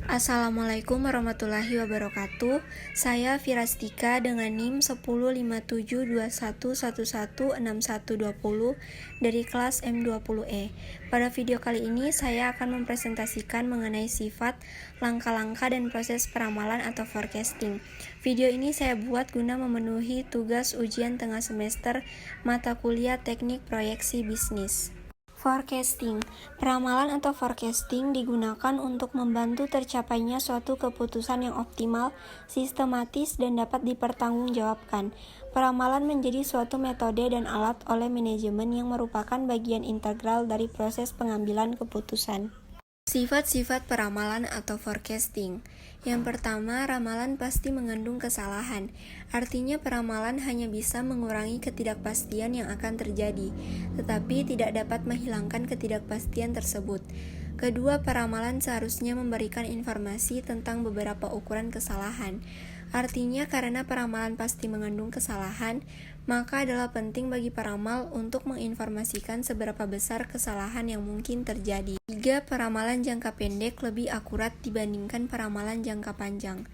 Assalamualaikum warahmatullahi wabarakatuh. Saya Firastika dengan NIM 105721116120 dari kelas M20E. Pada video kali ini saya akan mempresentasikan mengenai sifat, langkah-langkah dan proses peramalan atau forecasting. Video ini saya buat guna memenuhi tugas ujian tengah semester mata kuliah Teknik Proyeksi Bisnis. Forecasting. Peramalan atau forecasting digunakan untuk membantu tercapainya suatu keputusan yang optimal, sistematis, dan dapat dipertanggungjawabkan. Peramalan menjadi suatu metode dan alat oleh manajemen yang merupakan bagian integral dari proses pengambilan keputusan. Sifat-sifat peramalan atau forecasting. Yang pertama, ramalan pasti mengandung kesalahan. Artinya peramalan hanya bisa mengurangi ketidakpastian yang akan terjadi, tetapi tidak dapat menghilangkan ketidakpastian tersebut. Kedua, peramalan seharusnya memberikan informasi tentang beberapa ukuran kesalahan. Artinya karena peramalan pasti mengandung kesalahan, maka adalah penting bagi peramal untuk menginformasikan seberapa besar kesalahan yang mungkin terjadi. 3. Peramalan jangka pendek lebih akurat dibandingkan peramalan jangka panjang.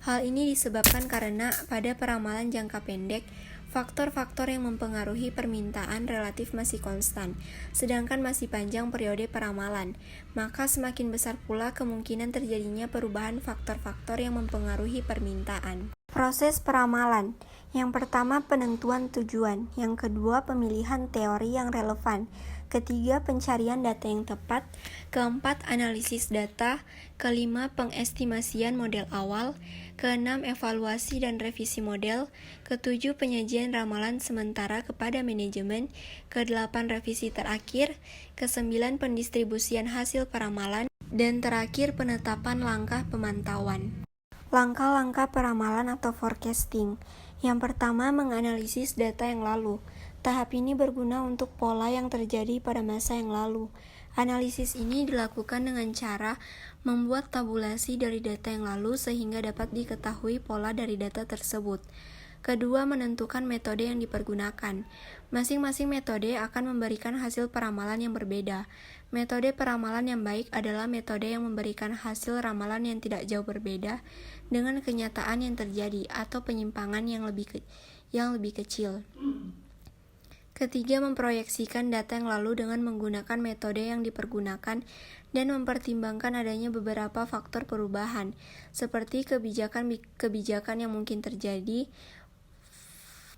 Hal ini disebabkan karena pada peramalan jangka pendek, faktor-faktor yang mempengaruhi permintaan relatif masih konstan, sedangkan masih panjang periode peramalan, maka semakin besar pula kemungkinan terjadinya perubahan faktor-faktor yang mempengaruhi permintaan. Proses peramalan. Yang pertama, penentuan tujuan. Yang kedua, pemilihan teori yang relevan. Ketiga, pencarian data yang tepat. Keempat, analisis data. Kelima, pengestimasian model awal. Keenam, evaluasi dan revisi model. Ketujuh, penyajian ramalan sementara kepada manajemen. Kedelapan, revisi terakhir. Kesembilan, pendistribusian hasil peramalan. Dan terakhir, penetapan langkah pemantauan. Langkah-langkah peramalan atau forecasting. Yang pertama, menganalisis data yang lalu. Tahap ini berguna untuk pola yang terjadi pada masa yang lalu. Analisis ini dilakukan dengan cara membuat tabulasi dari data yang lalu sehingga dapat diketahui pola dari data tersebut. Kedua, menentukan metode yang dipergunakan. Masing-masing metode akan memberikan hasil peramalan yang berbeda. Metode peramalan yang baik adalah metode yang memberikan hasil ramalan yang tidak jauh berbeda dengan kenyataan yang terjadi atau penyimpangan yang lebih kecil. Ketiga, memproyeksikan data yang lalu dengan menggunakan metode yang dipergunakan dan mempertimbangkan adanya beberapa faktor perubahan, seperti kebijakan yang mungkin terjadi,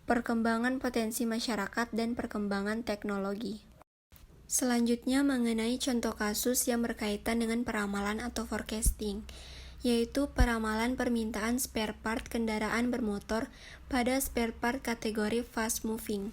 perkembangan potensi masyarakat, dan perkembangan teknologi. Selanjutnya, mengenai contoh kasus yang berkaitan dengan peramalan atau forecasting, yaitu peramalan permintaan spare part kendaraan bermotor pada spare part kategori fast moving.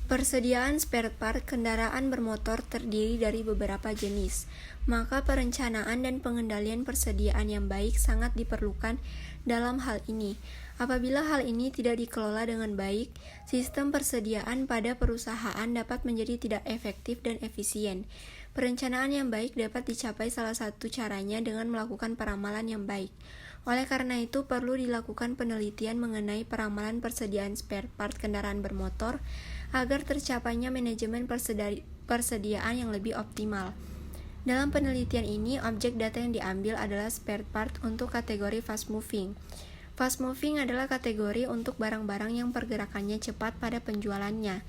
Persediaan spare part kendaraan bermotor terdiri dari beberapa jenis, maka perencanaan dan pengendalian persediaan yang baik sangat diperlukan dalam hal ini. Apabila hal ini tidak dikelola dengan baik, sistem persediaan pada perusahaan dapat menjadi tidak efektif dan efisien. Perencanaan yang baik dapat dicapai salah satu caranya dengan melakukan peramalan yang baik. Oleh karena itu, perlu dilakukan penelitian mengenai peramalan persediaan spare part kendaraan bermotor agar tercapainya manajemen persediaan yang lebih optimal. Dalam penelitian ini, objek data yang diambil adalah spare part untuk kategori fast moving. Fast moving adalah kategori untuk barang-barang yang pergerakannya cepat pada penjualannya.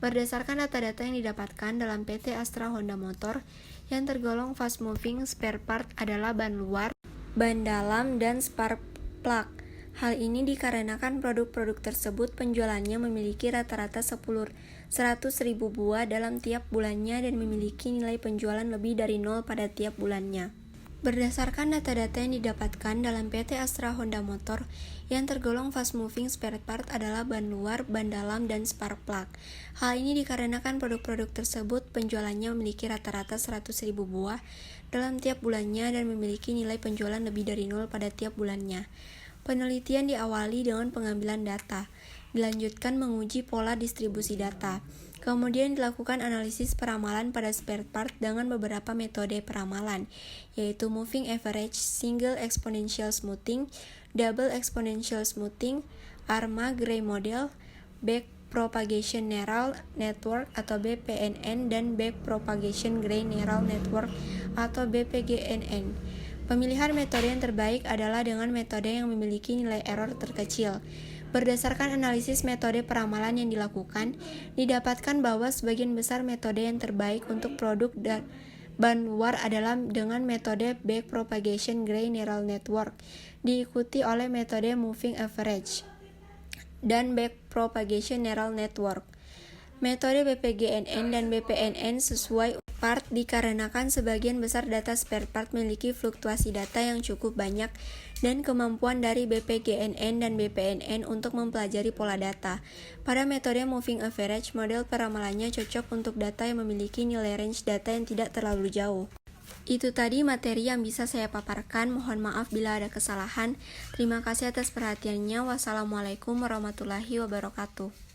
Berdasarkan data-data yang didapatkan dalam PT Astra Honda Motor, yang tergolong fast moving spare part adalah ban luar, ban dalam, dan spark plug. Hal ini dikarenakan produk-produk tersebut penjualannya memiliki rata-rata 100.000 buah dalam tiap bulannya dan memiliki nilai penjualan lebih dari 0 pada tiap bulannya. Berdasarkan data-data yang didapatkan dalam PT Astra Honda Motor, yang tergolong fast moving spare part adalah ban luar, ban dalam, dan spark plug. Hal ini dikarenakan produk-produk tersebut penjualannya memiliki rata-rata 100.000 buah dalam tiap bulannya dan memiliki nilai penjualan lebih dari 0 pada tiap bulannya. Penelitian diawali dengan pengambilan data, dilanjutkan menguji pola distribusi data, kemudian dilakukan analisis peramalan pada spare part dengan beberapa metode peramalan, yaitu moving average, single exponential smoothing, double exponential smoothing, ARMA-Gray model, back propagation neural network atau BPNN, dan back propagation Gray neural network atau BPGNN. Pemilihan metode yang terbaik adalah dengan metode yang memiliki nilai error terkecil. Berdasarkan analisis metode peramalan yang dilakukan, didapatkan bahwa sebagian besar metode yang terbaik untuk produk dan bandwar adalah dengan metode Backpropagation Gray Neural Network, diikuti oleh metode Moving Average dan Backpropagation Neural Network. Metode BPGNN dan BPNN sesuai part dikarenakan sebagian besar data spare part memiliki fluktuasi data yang cukup banyak dan kemampuan dari BPGNN dan BPNN untuk mempelajari pola data. Pada metode Moving Average, model peramalannya cocok untuk data yang memiliki nilai range data yang tidak terlalu jauh. Itu tadi materi yang bisa saya paparkan. Mohon maaf bila ada kesalahan. Terima kasih atas perhatiannya. Wassalamualaikum warahmatullahi wabarakatuh.